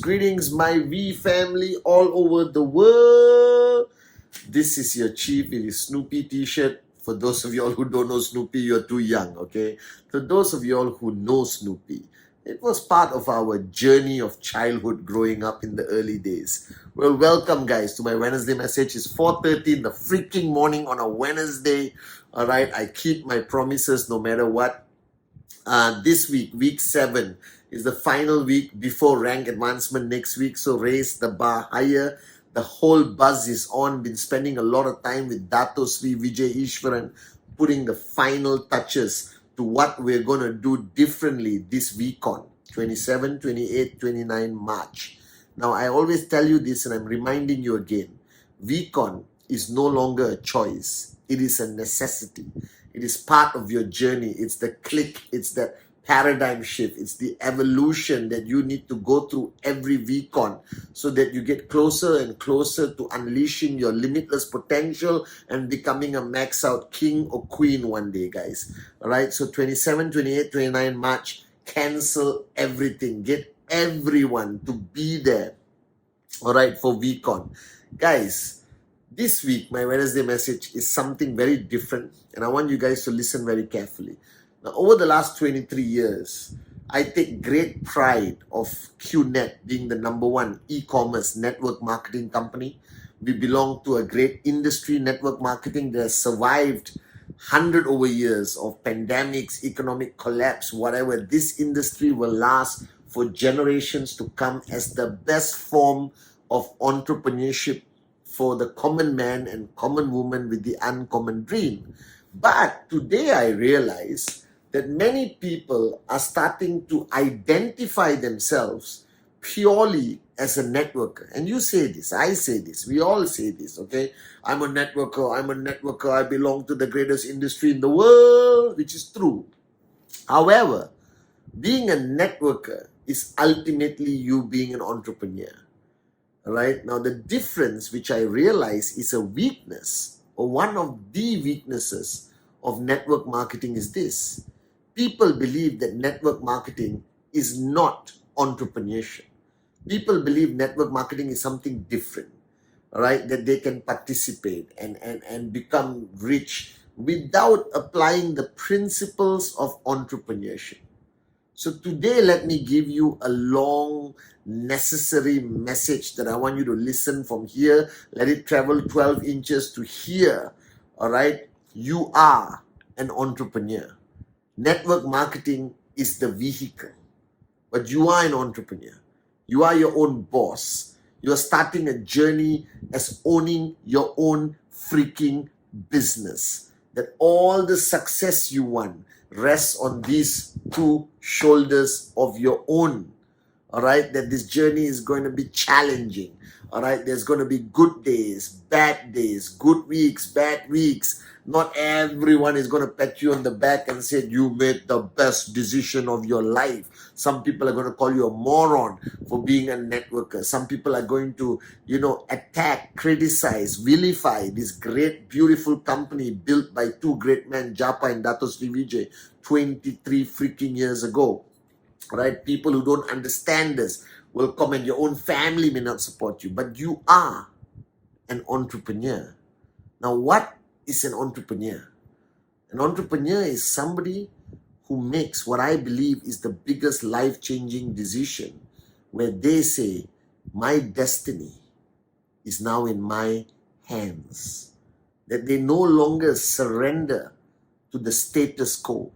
Greetings, my V family all over the world. This is your chief. It is Snoopy t-shirt. For those of y'all who don't know Snoopy, you're too young, okay? For those of y'all who know Snoopy, it was part of our journey of childhood growing up in the early days. Well, welcome guys to my Wednesday message. It's 4:30 in the freaking morning on a Wednesday. All right, I keep my promises no matter what. This week, week 7, is the final week before rank advancement next week. So raise the bar higher. The whole buzz is on. Been spending a lot of time with Dato Sri Vijay Ishwaran, putting the final touches to what we're going to do differently this week on 27, 28, 29 March. Now, I always tell you this and I'm reminding you again. VCon is no longer a choice. It is a necessity. It is part of your journey. It's the click. It's the paradigm shift. It's the evolution that you need to go through every VCon so that you get closer and closer to unleashing your limitless potential and becoming a max out king or queen one day, guys. All right. So 27, 28, 29 March, cancel everything. Get everyone to be there. All right. For VCon. Guys, this week, my Wednesday message is something very different, and I want you guys to listen very carefully. Now, over the last 23 years, I take great pride of QNET being the #1 e-commerce network marketing company. We belong to a great industry, network marketing, that has survived 100 over years of pandemics, economic collapse, whatever. This industry will last for generations to come as the best form of entrepreneurship for the common man and common woman with the uncommon dream. But today I realize that many people are starting to identify themselves purely as a networker. And you say this, I say this, we all say this, okay? I'm a networker, I belong to the greatest industry in the world, which is true. However, being a networker is ultimately you being an entrepreneur. Right now, the difference which I realize is a weakness, or one of the weaknesses of network marketing is this. People believe that network marketing is not entrepreneurship. People believe network marketing is something different, right? That they can participate and become rich without applying the principles of entrepreneurship. So today, let me give you a long, necessary message that I want you to listen from here. Let it travel 12 inches to here. All right? You are an entrepreneur. Network marketing is the vehicle, but you are an entrepreneur. You are your own boss. You are starting a journey as owning your own freaking business. That all the success you want rests on these two shoulders of your own. All right, that this journey is going to be challenging. All right, there's going to be good days, good weeks, bad weeks. Not everyone is going to pat you on the back and say you made the best decision of your life. Some people are going to call you a moron for being a networker. Some people are going to, attack, criticize, vilify this great, beautiful company built by two great men, Japa and Dato Sri Vijay, 23 freaking years ago. Right? People who don't understand this will comment. Your own family may not support you, but you are an entrepreneur. Now, what is an entrepreneur? An entrepreneur is somebody who makes what I believe is the biggest life-changing decision, where they say, my destiny is now in my hands. That they no longer surrender to the status quo.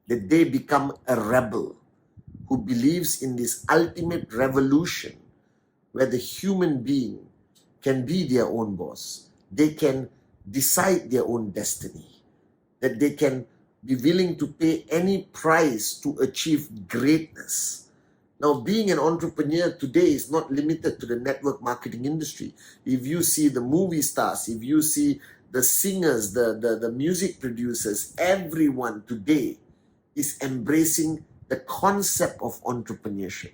That they become a rebel who believes in this ultimate revolution where the human being can be their own boss. They can decide their own destiny. that they can be willing to pay any price to achieve greatness. Now, being an entrepreneur today is not limited to the network marketing industry. If you see the movie stars, if you see the singers, the music producers, everyone today is embracing the concept of entrepreneurship.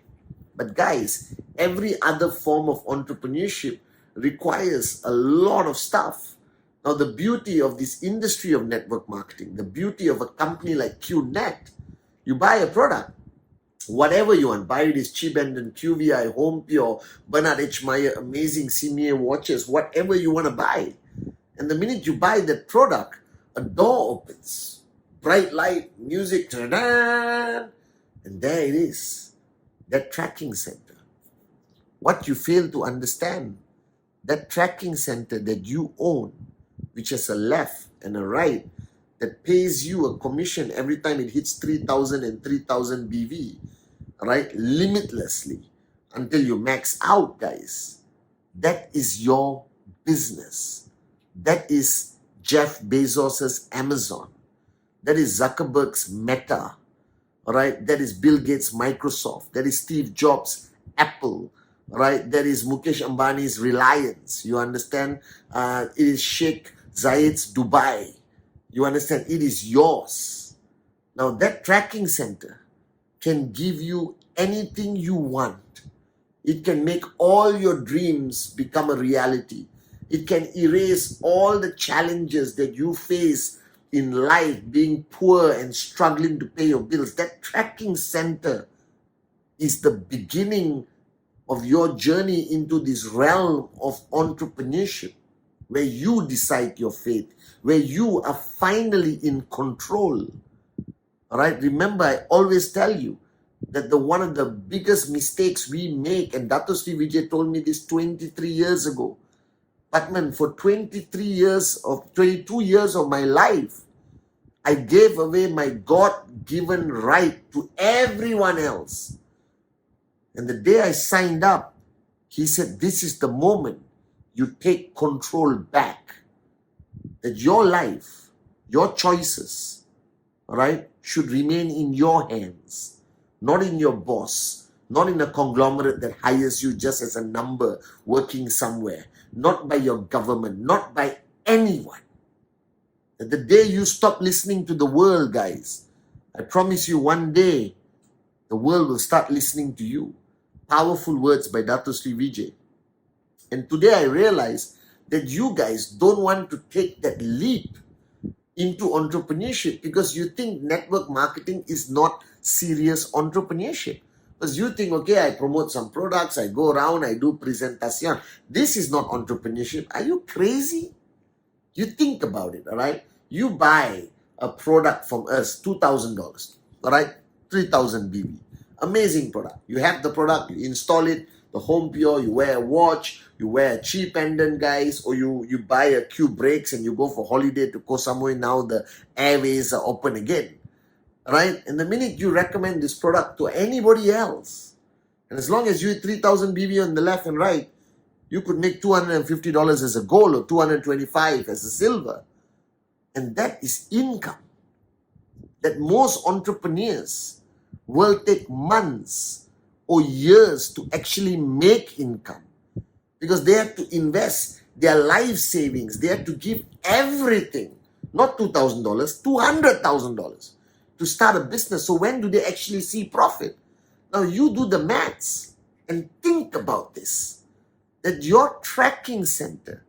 But guys, every other form of entrepreneurship requires a lot of stuff. Now, the beauty of this industry of network marketing, the beauty of a company like QNET, you buy a product, whatever you want, buy this Chibenden, QVI, Home Pure, Bernard H. Meyer, amazing CMA watches, whatever you want to buy. And the minute you buy that product, a door opens, bright light, music, ta-da, and there it is, that tracking center. What you fail to understand, that tracking center that you own, which has a left and a right, that pays you a commission every time it hits 3,000 and 3,000 BV, right? Limitlessly until you max out, guys. That is your business. That is Jeff Bezos's Amazon. That is Zuckerberg's Meta, right? That is Bill Gates' Microsoft. That is Steve Jobs' Apple, right? That is Mukesh Ambani's Reliance. You understand? It is Sheikh Zayed's Dubai. You understand? It is yours. Now, that tracking center can give you anything you want. It can make all your dreams become a reality. It can erase all the challenges that you face in life, being poor and struggling to pay your bills. That tracking center is the beginning of your journey into this realm of entrepreneurship, where you decide your fate, where you are finally in control. All right, remember, I always tell you that one of the biggest mistakes we make, and Dato Sri Vijay told me this 23 years ago, Patman, for 22 years of my life, I gave away my God-given right to everyone else. And the day I signed up, he said, this is the moment you take control back. That your life, your choices, all right, should remain in your hands, not in your boss, not in a conglomerate that hires you just as a number working somewhere, not by your government, not by anyone. That the day you stop listening to the world, guys, I promise you one day, the world will start listening to you. Powerful words by Dato Sri Vijay. And today I realize that you guys don't want to take that leap into entrepreneurship because you think network marketing is not serious entrepreneurship. Because you think, okay, I promote some products, I go around, I do presentation. This is not entrepreneurship. Are you crazy? You think about it, all right? You buy a product from us, $2,000, all right? 3,000 BB. Amazing product. You have the product, you install it, the Home Pure, you wear a watch, you wear a cheap pendant, guys, or you buy a Q brakes and you go for holiday to Koh Samui. Now the airways are open again, right? And the minute you recommend this product to anybody else, and as long as you hit 3,000 BB on the left and right, you could make $250 as a gold or $225 as a silver. And that is income that most entrepreneurs will take months or years to actually make income, because they have to invest their life savings. They have to give everything, not $2,000, $200,000 to start a business. So when do they actually see profit? Now you do the maths and think about this, that your tracking center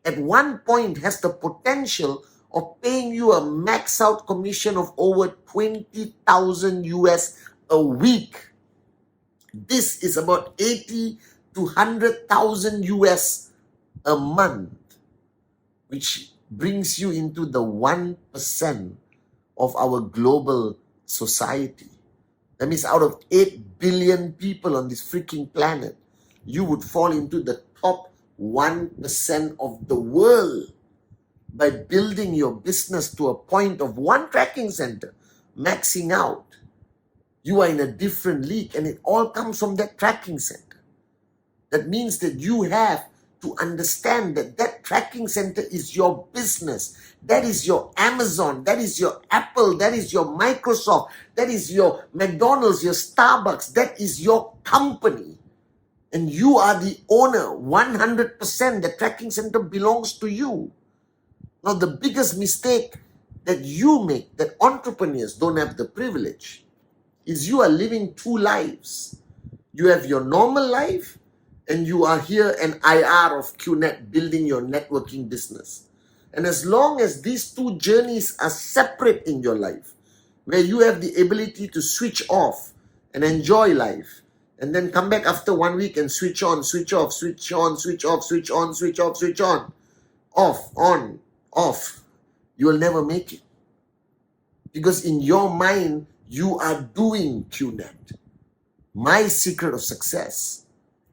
at one point has the potential of paying you a max out commission of over 20,000 US a week. This is about 80 to 100,000 US a month, which brings you into the 1% of our global society. That means out of 8 billion people on this freaking planet, you would fall into the top 1% of the world by building your business to a point of one tracking center, maxing out. You are in a different league, and it all comes from that tracking center. That means that you have to understand that that tracking center is your business. That is your Amazon. That is your Apple. That is your Microsoft. That is your McDonald's, your Starbucks. That is your company. And you are the owner, 100%. The tracking center belongs to you. Now, the biggest mistake that you make, that entrepreneurs don't have the privilege, is you are living two lives. You have your normal life, and you are here an IR of QNET building your networking business. And as long as these two journeys are separate in your life, where you have the ability to switch off and enjoy life, and then come back after 1 week and switch on, switch off, switch on, switch off, switch on, switch off, switch on, off, on, off, you will never make it. Because in your mind, you are doing QNET. My secret of success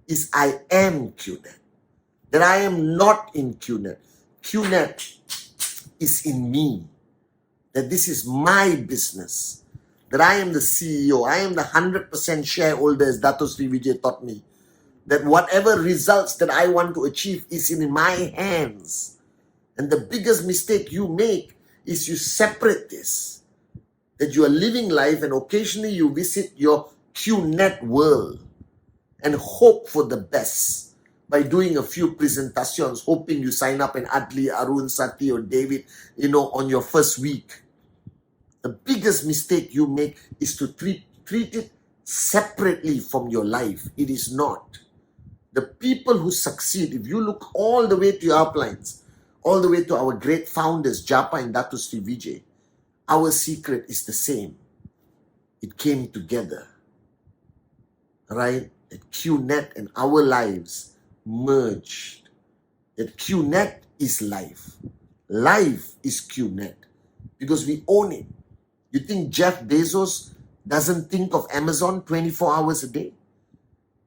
is I am QNET. That I am not in QNET. QNET is in me. That this is my business. That I am the CEO. I am the 100% shareholder, as Dato Sri Vijay taught me. That whatever results that I want to achieve is in my hands. And the biggest mistake you make is you separate this. That you are living life and occasionally you visit your QNET world and hope for the best by doing a few presentations, hoping you sign up in Adli, Arun, Sati or David, on your first week. The biggest mistake you make is to treat it separately from your life. It is not. The people who succeed, if you look all the way to your uplines, all the way to our great founders, Japa and Dato Sri Vijay, our secret is the same. It came together. Right? That QNET and our lives merged. That QNET is life. Life is QNET. Because we own it. You think Jeff Bezos doesn't think of Amazon 24 hours a day?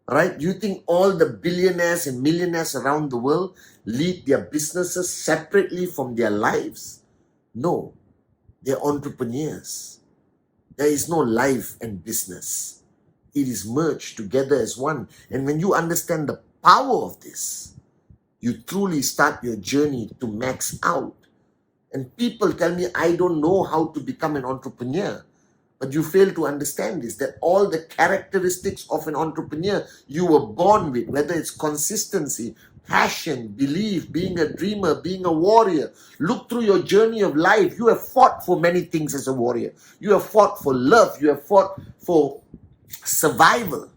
Right? You think all the billionaires and millionaires around the world lead their businesses separately from their lives? No. They're entrepreneurs. There is no life and business. It is merged together as one. And when you understand the power of this, you truly start your journey to max out. And people tell me, I don't know how to become an entrepreneur. But you fail to understand this, that all the characteristics of an entrepreneur you were born with, whether it's consistency, passion, belief, being a dreamer, being a warrior. Look through your journey of life. You have fought for many things as a warrior. You have fought for love. You have fought for survival.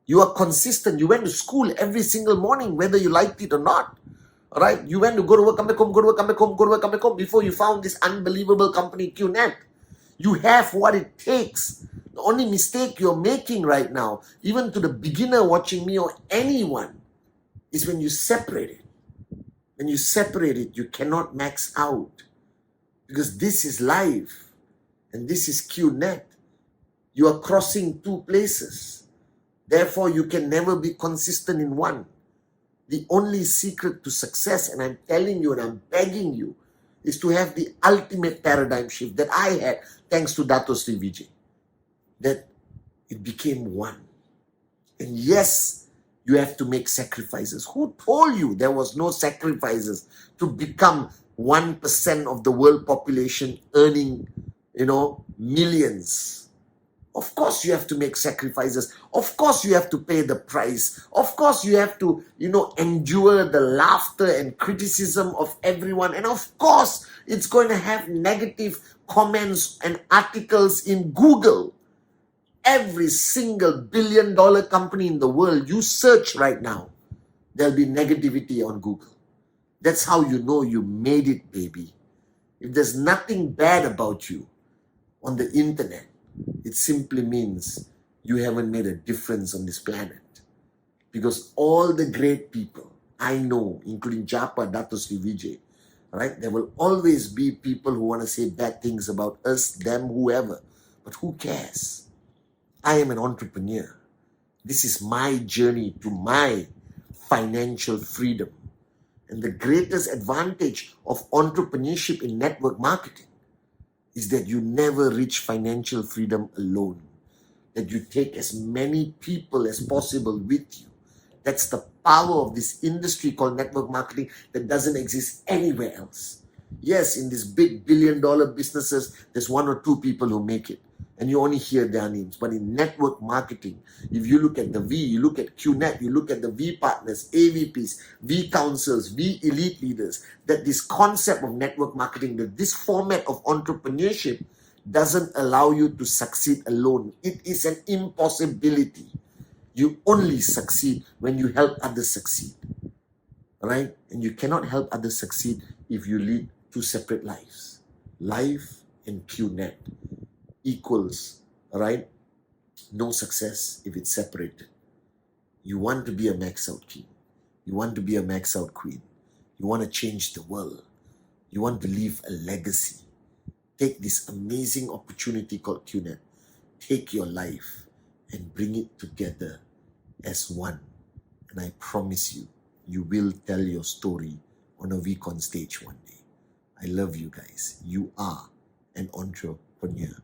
You are consistent. You went to school every single morning, whether you liked it or not. All right? You went to go to work, come back home, go to work, come back home, go to work, come back home, before you found this unbelievable company, QNET. You have what it takes. The only mistake you're making right now, even to the beginner watching me or anyone, is when you separate it. When you separate it, you cannot max out. Because this is life. And this is QNET. You are crossing two places. Therefore, you can never be consistent in one. The only secret to success, and I'm telling you and I'm begging you, is to have the ultimate paradigm shift that I had thanks to Dato Sri Vijay. That it became one. And yes, you have to make sacrifices. Who told you there was no sacrifices to become 1% of the world population earning, millions? Of course you have to make sacrifices. Of course you have to pay the price. Of course you have to, endure the laughter and criticism of everyone. And of course it's going to have negative comments and articles in Google. Every single billion-dollar company in the world, you search right now, there'll be negativity on Google. That's how you know you made it, baby. If there's nothing bad about you on the internet, it simply means you haven't made a difference on this planet. Because all the great people I know, including Japa, Dato Sri Vijay, right? There will always be people who want to say bad things about us, them, whoever. But who cares? I am an entrepreneur. This is my journey to my financial freedom. And the greatest advantage of entrepreneurship in network marketing is that you never reach financial freedom alone. That you take as many people as possible with you. That's the power of this industry called network marketing that doesn't exist anywhere else. Yes, in these big billion-dollar businesses, there's one or two people who make it, and you only hear their names. But in network marketing, if you look at the V, you look at QNET, you look at the V partners, AVPs, V councils, V elite leaders, that this concept of network marketing, that this format of entrepreneurship doesn't allow you to succeed alone. It is an impossibility. You only succeed when you help others succeed, right? And you cannot help others succeed if you lead two separate lives. Life and QNET equals, right? No success if it's separated. You want to be a max out king. You want to be a max out queen. You want to change the world. You want to leave a legacy. Take this amazing opportunity called QNET. Take your life and bring it together as one. And I promise you, you will tell your story on a VCon stage one day. I love you guys. You are an entrepreneur.